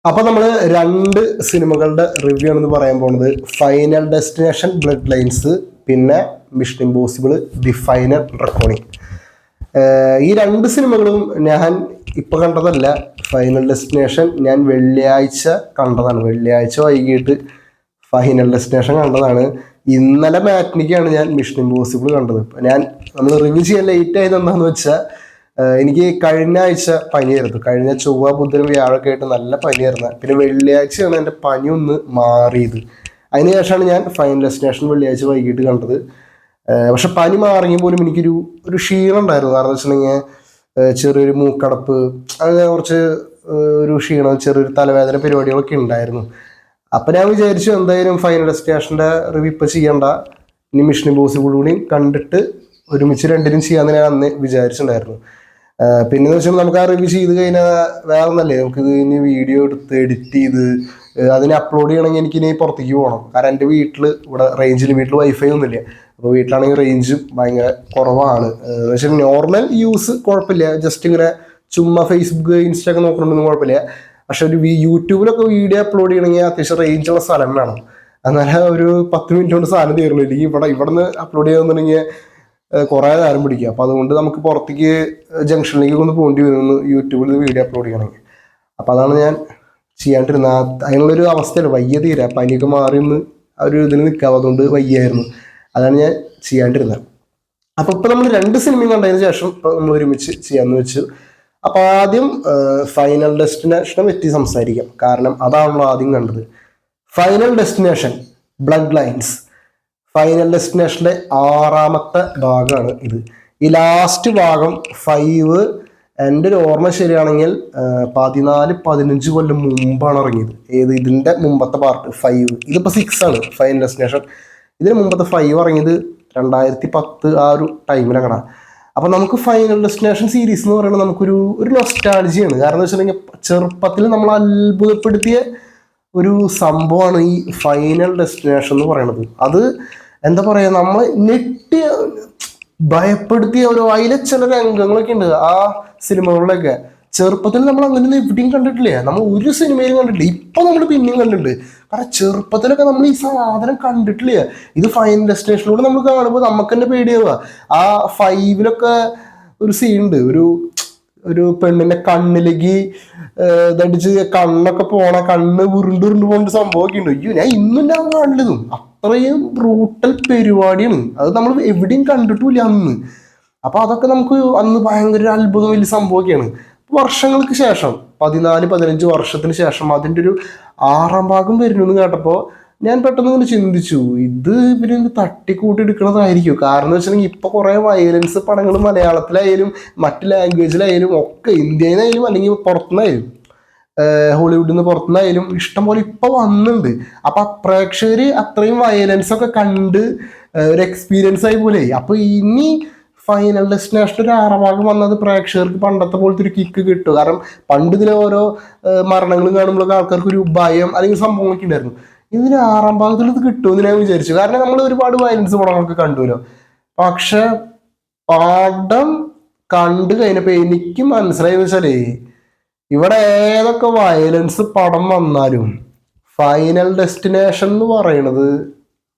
അപ്പൊ നമ്മൾ രണ്ട് സിനിമകളുടെ റിവ്യൂ ആണെന്ന് പറയാൻ പോകുന്നത്. ഫൈനൽ ഡെസ്റ്റിനേഷൻ ബ്ലഡ് ലൈൻസ്, പിന്നെ mission impossible the final recording. ഈ രണ്ട് സിനിമകളും ഞാൻ ഇപ്പൊ കണ്ടതല്ല. ഫൈനൽ ഡെസ്റ്റിനേഷൻ ഞാൻ വെള്ളിയാഴ്ച കണ്ടതാണ്. വെള്ളിയാഴ്ച വൈകിട്ട് ഫൈനൽ ഡെസ്റ്റിനേഷൻ കണ്ടതാണ്. ഇന്നലെ മാറ്റിനിക്കാണ് ഞാൻ മിഷൻ ഇമ്പോസിബിൾ കണ്ടത്. നമ്മൾ റിവ്യൂ ചെയ്യാൻ ലേറ്റ് ആയത് എന്താണെന്ന് വെച്ചാൽ, എനിക്ക് കഴിഞ്ഞ ആഴ്ച പനിയായിരുന്നു. കഴിഞ്ഞ ചൊവ്വ ബുധനും വ്യാഴമൊക്കെ ആയിട്ട് നല്ല പനിയായിരുന്നു. പിന്നെ വെള്ളിയാഴ്ചയാണ് എൻ്റെ പനി ഒന്ന് മാറിയത്. അതിനുശേഷമാണ് ഞാൻ ഫൈനൽ ഡെസ്റ്റിനേഷൻ വെള്ളിയാഴ്ച വൈകിട്ട് കണ്ടത്. പക്ഷെ പനി മാറിയെങ്കിൽ പോലും ഒരു ക്ഷീണം ഉണ്ടായിരുന്നു. കാരണം എന്ന് വെച്ചിട്ടുണ്ടെങ്കിൽ ചെറിയൊരു മൂക്കടപ്പ്, അങ്ങനെ കുറച്ച് ഒരു ക്ഷീണം, ചെറിയൊരു തലവേദന പരിപാടികളൊക്കെ ഉണ്ടായിരുന്നു. അപ്പം ഞാൻ വിചാരിച്ചു എന്തായാലും ഫൈനൽ ഡെസ്റ്റിനേഷൻ്റെ റിവ്യൂ ഇപ്പം ചെയ്യണ്ട, ഇനി മിഷൻ ഇമ്പോസിബിൾ കൂടി കണ്ടിട്ട് ഒരുമിച്ച് രണ്ടിനും ചെയ്യാമെന്ന് ഞാൻ അന്ന് വിചാരിച്ചിട്ടുണ്ടായിരുന്നു. പിന്നെ എന്ന് വെച്ചാൽ നമുക്ക് ആ റിവ്യൂ ചെയ്ത് കഴിഞ്ഞാൽ വേറെ ഒന്നല്ലേ, നമുക്കിത് ഇനി വീഡിയോ എടുത്ത് എഡിറ്റ് ചെയ്ത് അതിനെ അപ്ലോഡ് ചെയ്യണമെങ്കിൽ എനിക്കിനി പുറത്തേക്ക് പോകണം. കാരണം എൻ്റെ ഇവിടെ വീട്ടിൽ വൈഫൈ ഒന്നുമില്ല. അപ്പോൾ വീട്ടിലാണെങ്കിൽ റേഞ്ചും ഭയങ്കര കുറവാണ്. എന്ന് വെച്ചാൽ നോർമൽ യൂസ് കുഴപ്പമില്ല, ജസ്റ്റ് ഇങ്ങനെ ചുമ്മാ ഫേസ്ബുക്ക് ഇൻസ്റ്റ ഒക്കെ നോക്കണമെന്നൊന്നും കുഴപ്പമില്ല. പക്ഷെ യൂട്യൂബിലൊക്കെ വീഡിയോ അപ്ലോഡ് ചെയ്യണമെങ്കിൽ അത്യാവശ്യം റേഞ്ചുള്ള സ്ഥലം വേണം. എന്നാലും ഒരു 10 മിനിറ്റ് കൊണ്ട് സാധനം തീർന്നു. ഇല്ലെങ്കിൽ ഇവിടെ നിന്ന് അപ്ലോഡ് ചെയ്യാന്നുണ്ടെങ്കിൽ കുറേ നേരം പിടിക്കുക. അപ്പോൾ അതുകൊണ്ട് നമുക്ക് പുറത്തേക്ക് ജംഗ്ഷനിലേക്ക് ഒന്ന് പോകേണ്ടി വരുന്നു യൂട്യൂബിൽ വീഡിയോ അപ്ലോഡ് ചെയ്യണമെങ്കിൽ. അപ്പോൾ അതാണ് ഞാൻ ചെയ്യാണ്ടിരുന്നത്. അതിനുള്ളൊരു അവസ്ഥയല്ല, വയ്യ തീരാ. പനിയൊക്കെ മാറി ഒന്ന് ആ ഒരു ഇതിന് നിൽക്കാതെ, അതുകൊണ്ട് വയ്യായിരുന്നു. അതാണ് ഞാൻ ചെയ്യാണ്ടിരുന്നത്. അപ്പോൾ ഇപ്പോൾ നമ്മൾ രണ്ട് സിനിമയും കണ്ടതിന് ശേഷം നമ്മൾ ഒരുമിച്ച് ചെയ്യാമെന്ന് വെച്ചു. അപ്പോൾ ആദ്യം ഫൈനൽ ഡെസ്റ്റിനേഷനെ പറ്റി സംസാരിക്കാം. കാരണം അതാണല്ലോ ആദ്യം കണ്ടത്. Final destination blood lines final ഡെസ്റ്റിനേഷന്റെ 6ാമത്തെ ഭാഗമാണ് ഇത്. ഈ ലാസ്റ്റ് ഭാഗം 5 എൻ്റെ ഒരു ഓർമ്മ ശരിയാണെങ്കിൽ 14-15 കൊല്ലം മുമ്പാണ് ഇറങ്ങിയത്. ഇതിന്റെ മുമ്പത്തെ പാർട്ട് 5, ഇതിപ്പോൾ 6 ആണ് ഫൈനൽ ഡെസ്റ്റിനേഷൻ. ഇതിന് മുമ്പത്തെ 5 ഇറങ്ങിയത് 2010 ആ ഒരു ടൈമിലാണ്. അപ്പൊ നമുക്ക് ഫൈനൽ ഡെസ്റ്റിനേഷൻ സീരീസ് എന്ന് പറയുന്നത് നമുക്കൊരു നൊസ്റ്റാൾജിയാണ്. കാരണം എന്ന് വെച്ചിട്ടുണ്ടെങ്കിൽ ചെറുപ്പത്തിൽ നമ്മൾ അത്ഭുതപ്പെടുത്തിയ ഒരു സംഭവമാണ് ഈ ഫൈനൽ ഡെസ്റ്റിനേഷൻ എന്ന് പറയുന്നത്. അത് എന്താ പറയാ, നമ്മൾ ഭയപ്പെടുത്തിയ അതിലെ ചില രംഗങ്ങളൊക്കെ ഉണ്ട് ആ സിനിമകളിലൊക്കെ. ചെറുപ്പത്തിൽ നമ്മൾ അങ്ങനെ എവിടെയും കണ്ടിട്ടില്ല, നമ്മൾ ഒരു സിനിമയിലും കണ്ടിട്ടില്ല. ഇപ്പൊ നമ്മൾ പിന്നെയും കണ്ടിട്ടുണ്ട്. കാരണം ചെറുപ്പത്തിലൊക്കെ നമ്മൾ ഈ സാധനം കണ്ടിട്ടില്ല. ഇത് ഫൈനൽ ഡെസ്റ്റിനേഷനിലൂടെ നമ്മൾ കാണുമ്പോൾ നമുക്ക് തന്നെ പേടിയാവുക. ആ 5-ലൊക്കെ ഒരു സീനുണ്ട്, ഒരു പെണ്ണിന്റെ കണ്ണിലേക്ക് ഇതടിച്ച് കണ്ണൊക്കെ കണ്ണ് ഉരുണ്ടുരുണ്ട് പോകേണ്ട സംഭവമൊക്കെ ഉണ്ട്. അയ്യോ, ഞാൻ ഇന്നും ഞാൻ കാണില്ലതും. അത്രയും ബ്രൂട്ടൽ പരിപാടിയാണ് അത്. നമ്മൾ എവിടെയും കണ്ടിട്ടില്ല അന്ന്. അപ്പൊ അതൊക്കെ നമുക്ക് അന്ന് ഭയങ്കര അത്ഭുതം, വലിയ സംഭവമൊക്കെയാണ്. വർഷങ്ങൾക്ക് ശേഷം 14-15 വർഷത്തിന് ശേഷം അതിൻ്റെ ഒരു 6ാം ഭാഗം വരുന്നു കേട്ടപ്പോൾ ഞാൻ പെട്ടെന്ന് ഇങ്ങനെ ചിന്തിച്ചു, ഇത് ഇവര് തട്ടിക്കൂട്ടി എടുക്കുന്നതായിരിക്കും. കാരണം എന്ന് വെച്ചിട്ടുണ്ടെങ്കിൽ ഇപ്പൊ കുറെ വയലൻസ് പടങ്ങൾ മലയാളത്തിലായാലും മറ്റ് ലാംഗ്വേജിലായാലും ഒക്കെ, ഇന്ത്യയിലായാലും അല്ലെങ്കിൽ പുറത്തുനിന്നായാലും ഹോളിവുഡിൽ നിന്ന് പുറത്തുനിന്നായാലും ഇഷ്ടംപോലെ ഇപ്പൊ വന്നിട്ടുണ്ട്. അപ്പൊ പ്രേക്ഷകര് അത്രയും വയലൻസ് ഒക്കെ കണ്ട് ഒരു എക്സ്പീരിയൻസ് ആയി പോലെ. അപ്പൊ ഇനി ഫൈനൽ ഡെസ്റ്റിനേഷൻ ഒരു 6ാം ഭാഗം വന്നത് പ്രേക്ഷകർക്ക് പണ്ടത്തെ പോലത്തെ ഒരു കിക്ക് കിട്ടും. കാരണം പണ്ട് ഇതിലെ ഓരോ മരണങ്ങളും കാണുമ്പോഴൊക്കെ ആൾക്കാർക്ക് ഒരു ഭയം അല്ലെങ്കിൽ സംഭവങ്ങളൊക്കെ ഉണ്ടായിരുന്നു. ഇതിന് 6ാം ഭാഗത്തിൽ ഇത് കിട്ടുമെന്ന് ഞാൻ വിചാരിച്ചു. കാരണം നമ്മൾ ഒരുപാട് വയലൻസ് പടങ്ങളൊക്കെ കണ്ടുവല്ലോ. പക്ഷെ പടം കണ്ടു കഴിഞ്ഞപ്പോ എനിക്ക് മനസ്സിലായെന്ന് വെച്ചാലേ, ഇവിടെ ഏതൊക്കെ വയലൻസ് പടം വന്നാലും ഫൈനൽ ഡെസ്റ്റിനേഷൻ എന്ന് പറയണത്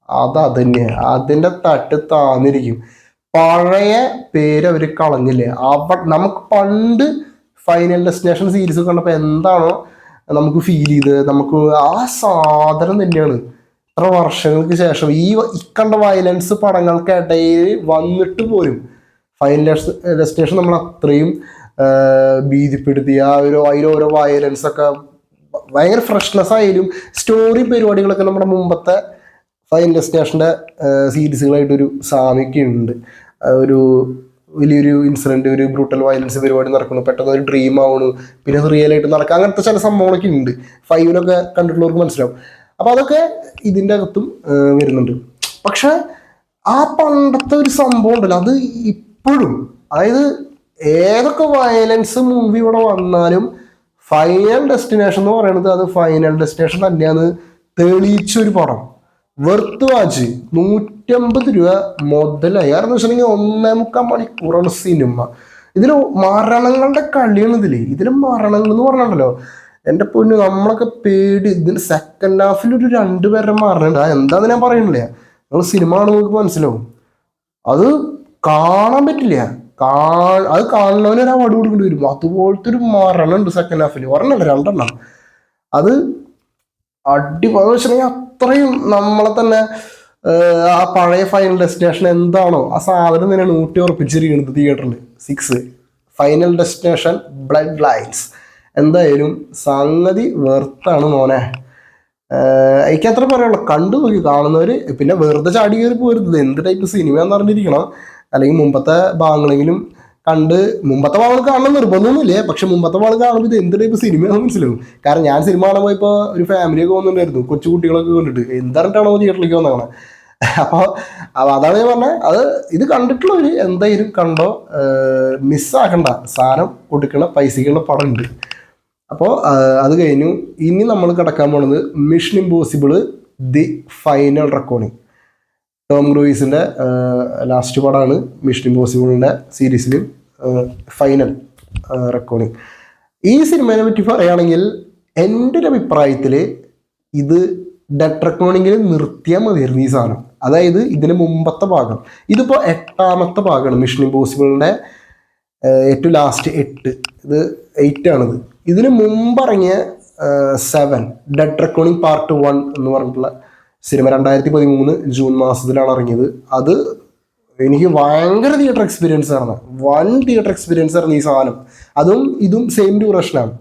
അത് തന്നെയാണ്. അതിന്റെ തട്ട് താന്നിരിക്കും. പഴയ പേര് അവർ കളഞ്ഞില്ലേ. നമുക്ക് പണ്ട് ഫൈനൽ ഡെസ്റ്റിനേഷൻ സീരീസ് കണ്ടപ്പോൾ എന്താണോ നമുക്ക് ഫീൽ ചെയ്തത്, നമുക്ക് ആ സാധനം തന്നെയാണ് ഇത്ര വർഷങ്ങൾക്ക് ശേഷം ഈ കണ്ട വയലൻസ് പടങ്ങൾക്കിടയിൽ വന്നിട്ട് പോലും ഫൈനൽ ഡെസ്റ്റിനേഷൻ നമ്മൾ അത്രയും ഭീതിപ്പെടുത്തി. അതിലോരോ വയലൻസ് ഒക്കെ ഭയങ്കര ഫ്രഷ്നെസ് ആയാലും സ്റ്റോറി പരിപാടികളൊക്കെ നമ്മുടെ മുമ്പത്തെ ഫൈനൽ ഡെസ്റ്റിനേഷൻ്റെ സീരീസുകളായിട്ടൊരു സാമ്യമൊക്കെ ഉണ്ട്. ഒരു വലിയൊരു ഇൻസിഡന്റ്, ഒരു ബ്രൂട്ടൽ വയലൻസ് പരിപാടി നടക്കുന്നു, പെട്ടെന്ന് ഒരു ഡ്രീം ആവണു, പിന്നെ അത് റിയൽ ആയിട്ട് നടക്കുക, അങ്ങനത്തെ ചില സംഭവങ്ങളൊക്കെ ഉണ്ട്. 5-ലൊക്കെ കണ്ടിട്ടുള്ളവർക്ക് മനസ്സിലാവും. അപ്പൊ അതൊക്കെ ഇതിൻ്റെ അകത്തും വരുന്നുണ്ട്. പക്ഷെ ആ പണ്ടത്തെ ഒരു സംഭവം ഉണ്ടല്ലോ, അത് ഇപ്പോഴും, അതായത് ഏതൊക്കെ വയലൻസ് മൂവി ഇവിടെ വന്നാലും ഫൈനൽ ഡെസ്റ്റിനേഷൻ എന്ന് പറയുന്നത് അത് ഫൈനൽ ഡെസ്റ്റിനേഷൻ തന്നെയാണ് തെളിയിച്ചൊരു പടം. വെർത്ത് വാച്ച് 150 രൂപ മുതലായി. കാരണം എന്ന് വെച്ചിട്ടുണ്ടെങ്കിൽ 1.25 മണിക്കൂറാണ് സിനിമ. ഇതിൽ മരണങ്ങളുടെ കളിയാണ്. ഇതിൽ മരണങ്ങൾ എന്ന് പറഞ്ഞിട്ടുണ്ടല്ലോ, എൻ്റെ പൊന്നു നമ്മളൊക്കെ പേടി. ഇതിന് സെക്കൻഡ് ഹാഫിൽ ഒരു 2 പേരെ മാറുന്നുണ്ട്. എന്താന്ന് ഞാൻ പറയണില്ല, നിങ്ങൾ സിനിമ കാണുമ്പോൾ നിങ്ങൾക്ക് മനസ്സിലാവും. അത് കാണാൻ പറ്റില്ല. അത് കാണുന്നവന് ഒരു അവാർഡ് കൊടുക്കേണ്ടി വരും. അതുപോലത്തെ ഒരു മരണമുണ്ട് സെക്കൻഡ് ഹാഫിൽ. ഒരെണ്ണല്ല 2 അത് അടിപൊളി വെച്ചിട്ടുണ്ടെങ്കിൽ അത്രയും നമ്മളെ തന്നെ ആ പഴയ ഫൈനൽ ഡെസ്റ്റിനേഷൻ എന്താണോ ആ സാധനം തന്നെയാണ് ഊട്ടി ഉറപ്പിച്ചിരിക്കുന്നത് തിയേറ്ററിൽ. 6 ഫൈനൽ ഡെസ്റ്റിനേഷൻ ബ്ലഡ് ലൈൻസ് എന്തായാലും സംഗതി വെർത്താണ് മോനെ. എനിക്ക് അത്ര പറയുള്ളൂ. കണ്ടു നോക്കി കാണുന്നവര്. പിന്നെ വെറുതെ ചാടി കയറി പോരുന്നത് എന്ത് ടൈപ്പ് സിനിമയാന്ന് പറഞ്ഞിരിക്കണം. അല്ലെങ്കിൽ മുമ്പത്തെ ഭാഗങ്ങളെങ്കിലും കണ്ട്, മുമ്പത്തെ ഭാഗങ്ങൾ കാണണം നിർബന്ധമൊന്നുമില്ലേ, പക്ഷെ മുമ്പത്തെ ഭാഗങ്ങൾ കാണുമ്പോൾ ഇത് എന്ത് ടൈപ്പ് സിനിമയാണെന്ന് മനസ്സിലാവും. കാരണം ഞാൻ സിനിമ കാണുമ്പോൾ ഇപ്പോൾ ഒരു ഫാമിലിയൊക്കെ വന്നിട്ടുണ്ടായിരുന്നു, കൊച്ചു കുട്ടികളൊക്കെ കണ്ടിട്ട് എന്തായിട്ടാണോ തിയേറ്ററിലേക്ക് വന്നേക്കണേ. അപ്പോൾ അതാണ് ഞാൻ പറഞ്ഞത്. ഇത് കണ്ടിട്ടുള്ളവര് എന്തായാലും കണ്ടോ, മിസ്സാക്കണ്ട. സാധനം കൊടുക്കണ പൈസക്കുള്ള പടം ഉണ്ട്. അപ്പോൾ അത് കഴിഞ്ഞു. ഇനി നമ്മൾ കിടക്കാൻ പോണത് മിഷൻ ഇമ്പോസിബിൾ ദി ഫൈനൽ റെക്കോർഡിങ്. ടോം ക്രൂയിസിൻ്റെ ലാസ്റ്റ് പടമാണ് മിഷൻ ഇമ്പോസിബിളിൻ്റെ സീരീസിൽ ഫൈനൽ റെക്കോർഡിങ്. ഈ സിനിമയെ പറ്റി പറയുകയാണെങ്കിൽ എൻ്റെ ഒരു അഭിപ്രായത്തിൽ ഇത് ഡെഡ് റെക്കോർഡിങ്ങിൽ നിർത്തിയാൽ മതിയായിരുന്നു ഈ സാധനം. അതായത് ഇതിന് മുമ്പത്തെ ഭാഗം, ഇതിപ്പോൾ 8ാമത്തെ ഭാഗമാണ് മിഷൻ ഇമ്പോസിബിളിൻ്റെ ഏറ്റവും ലാസ്റ്റ് 8. ഇത് 8 ആണിത്. ഇതിന് മുമ്പിറങ്ങിയ 7 ഡെഡ് റെക്കോർഡിങ് പാർട്ട് 1 എന്ന് പറഞ്ഞിട്ടുള്ള സിനിമ 2013 ജൂൺ മാസത്തിലാണ് ഇറങ്ങിയത്. അത് എനിക്ക് ഭയങ്കര തിയേറ്റർ എക്സ്പീരിയൻസ് ആയിരുന്നു. 1 തിയേറ്റർ എക്സ്പീരിയൻസ് ആയിരുന്നു ഈ സാധനം. അതും ഇതും സെയിം ഡ്യൂറേഷനാണ്,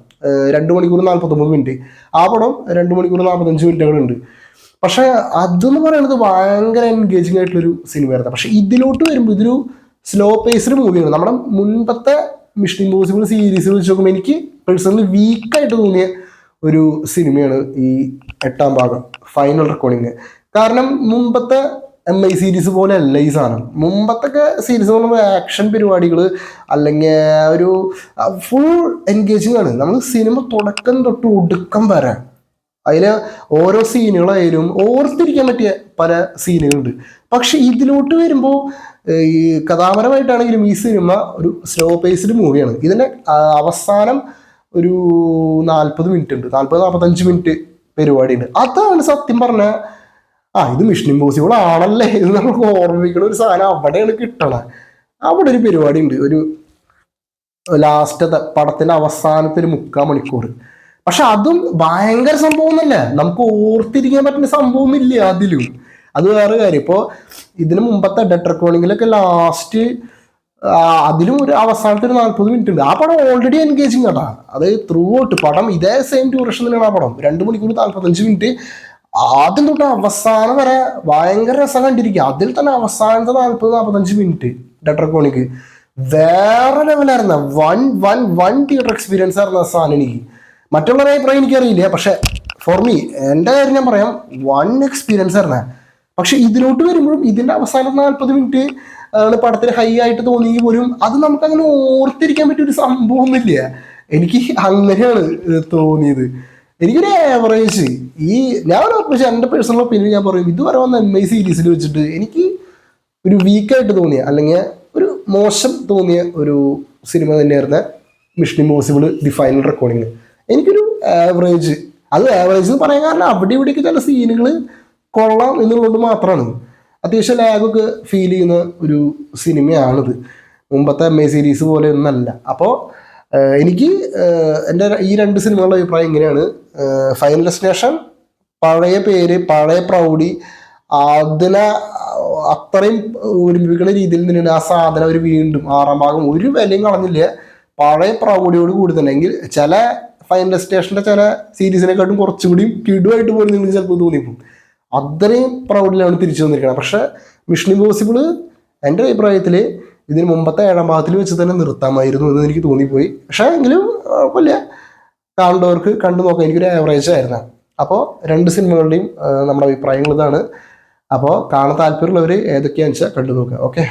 2 മണിക്കൂർ 49 മിനിറ്റ്. ആ പടം 2 മണിക്കൂർ 45 മിനിറ്റുകളുണ്ട്. പക്ഷെ അതെന്ന് പറയുന്നത് ഭയങ്കര എൻഗേജിങ് ആയിട്ടുള്ളൊരു സിനിമയായിരുന്നു. പക്ഷെ ഇതിലോട്ട് വരുമ്പോൾ ഇതൊരു സ്ലോ പേസ്ഡ് മൂവിയാണ്. നമ്മുടെ മുൻപത്തെ മിഷൻ ഇമ്പോസിബിൾ സീരീസ് വെച്ച് നോക്കുമ്പോൾ എനിക്ക് പേഴ്സണലി വീക്കായിട്ട് തോന്നിയ ഒരു സിനിമയാണ് ഈ 8ാം ഭാഗം ഫൈനൽ റെക്കോർഡിങ്. കാരണം മുമ്പത്തെ MI സീരീസ് പോലെ അല്ല ഈ സാധനം. മുമ്പത്തൊക്കെ സീരീസ് പറയുമ്പോൾ ആക്ഷൻ പരിപാടികൾ അല്ലെങ്കിൽ ഒരു ഫുൾ എൻഗേജിങ് ആണ്. നമ്മൾ സിനിമ തുടക്കം തൊട്ട് ഒടുക്കം വരെ അതിൽ ഓരോ സീനുകളായാലും ഓർത്തിരിക്കാൻ പറ്റിയ പല സീനുകളുണ്ട്. പക്ഷെ ഇതിലോട്ട് വരുമ്പോൾ ഈ കഥാപരമായിട്ടാണെങ്കിലും ഈ സിനിമ ഒരു സ്ലോ പേസ്ഡ് മൂവിയാണ്. ഇതിൻ്റെ അവസാനം ഒരു 40 മിനിറ്റ് ഉണ്ട്, 40-45 മിനിറ്റ് പരിപാടിയുണ്ട്. അതാണ് സത്യം പറഞ്ഞാൽ ഇത് മിഷൻ ഇമ്പോസിബിൾ ആണല്ലേ ഇത് നമുക്ക് ഓർമ്മിക്കണ ഒരു സാധനം അവിടെയാണ് കിട്ടണത്. അവിടെ ഒരു പരിപാടി ഉണ്ട്, ഒരു ലാസ്റ്റത്തെ പടത്തിന്റെ അവസാനത്തെ ഒരു 3/4 മണിക്കൂർ. പക്ഷെ അതും ഭയങ്കര സംഭവമൊന്നുമല്ല, നമുക്ക് ഓർത്തിരിക്കാൻ പറ്റുന്ന സംഭവമൊന്നുമില്ല അതിലും. അത് വേറെ കാര്യം. ഇപ്പോൾ ഇതിന് മുമ്പത്തെ ഡെഡ് റെക്കോർഡിങ്ങിലൊക്കെ ലാസ്റ്റ് അതിലും ഒരു അവസാനത്തെ ഒരു 40 മിനിറ്റ് ഉണ്ട്. ആ പടം ഓൾറെഡി എൻഗേജിങ് ആട്ടാ. അത് ത്രൂ ഔട്ട് പടം ഇതേ സെയിം ഡ്യൂറേഷൻ തന്നെയാണ് ആ പടം, 2 മണിക്കൂർ 45 മിനിറ്റ്. ആദ്യം തൊട്ട് അവസാനം വരെ ഭയങ്കര രസം കണ്ടിരിക്കുക. അതിൽ തന്നെ അവസാനത്തെ 40-45 മിനിറ്റ് ഡെഡ് റെക്കോർഡിങ് വേറെ ലെവലായിരുന്നു. വൺ തിയേറ്റർ എക്സ്പീരിയൻസ് ആയിരുന്നു ആ സാധനം. എനിക്ക് മറ്റുള്ളവരെ അഭിപ്രായം എനിക്കറിയില്ല, പക്ഷെ ഫോർ മീ എൻ്റെ കാര്യം ഞാൻ പറയാം, 1 എക്സ്പീരിയൻസ് ആയിരുന്നേ. പക്ഷെ ഇതിലോട്ട് വരുമ്പോഴും ഇതിന്റെ അവസാനത്തെ 40 മിനിറ്റ് ആണ് പടത്തിന് ഹൈ ആയിട്ട് തോന്നിയെങ്കിൽ പോലും അത് നമുക്ക് അങ്ങനെ ഓർത്തിരിക്കാൻ പറ്റിയ ഒരു സംഭവമൊന്നുമില്ല. എനിക്ക് അങ്ങനെയാണ് തോന്നിയത്. എനിക്കൊരു ആവറേജ് ഞാൻ പക്ഷെ എൻ്റെ പേഴ്സണൽ ഒപ്പീനിയൻ ഞാൻ പറയും, ഇതുവരെ വന്ന MI സീരീസിൽ വെച്ചിട്ട് എനിക്ക് ഒരു വീക്കായിട്ട് തോന്നിയ അല്ലെങ്കിൽ ഒരു മോശം തോന്നിയ ഒരു സിനിമ തന്നെയായിരുന്നു mission impossible the final recording. എനിക്കൊരു ആവറേജ്. അത് ആവറേജ് എന്ന് പറയാൻ കാരണം അവിടെ ഇവിടേക്ക് ചില സീനുകൾ കൊള്ളാം എന്നുള്ളത് മാത്രമാണ്. അത്യാവശ്യം ലാഗൊക്കെ ഫീൽ ചെയ്യുന്ന ഒരു സിനിമയാണിത്. മുമ്പത്തെ MI സീരീസ് പോലെ ഒന്നല്ല. അപ്പോൾ എനിക്ക് എൻ്റെ ഈ 2 സിനിമകളുടെ അഭിപ്രായം ഇങ്ങനെയാണ്. ഫൈനൽ ഡെസ്റ്റിനേഷൻ പഴയ പേര്, പഴയ പ്രൗഢി, അതിനെ അത്രയും ഒരുമിപ്പിക്കുന്ന രീതിയിൽ തന്നെയാണ് ആ സാധനം അവർ വീണ്ടും 6ാം ഭാഗം ഒരു വിലയും കളഞ്ഞില്ല. പഴയ പ്രൗഢിയോട് കൂടി തന്നെ. എങ്കിൽ ചില ഫൈനൽ ഡെസ്റ്റിനേഷൻ്റെ ചില സീരീസിനെക്കാട്ടും കുറച്ചുകൂടി കിടുവായിട്ട് പോലും നിങ്ങൾ ചിലപ്പോൾ തോന്നിപ്പോകും. അത്രയും പ്രൗഡിലാണ് തിരിച്ചു വന്നിരിക്കുന്നത്. പക്ഷെ മിഷൻ ഇമ്പോസിബിൾ എൻ്റെ അഭിപ്രായത്തിൽ ഇതിന് മുമ്പത്തെ 7ാം ഭാഗത്തിൽ വെച്ച് തന്നെ നിർത്താമായിരുന്നു എന്ന് എനിക്ക് തോന്നിപ്പോയി. പക്ഷേ എങ്കിലും കുഴപ്പമില്ല, കാണേണ്ടവർക്ക് കണ്ടു നോക്കാം. എനിക്കൊരു ആവറേജ് ആയിരുന്നു. അപ്പോൾ 2 സിനിമകളുടെയും നമ്മുടെ അഭിപ്രായങ്ങൾ ഇതാണ്. അപ്പോൾ കാണാൻ താല്പര്യമുള്ളവർ ഏതൊക്കെയാണെന്ന് വെച്ചാൽ കണ്ടു നോക്കുക. ഓക്കെ.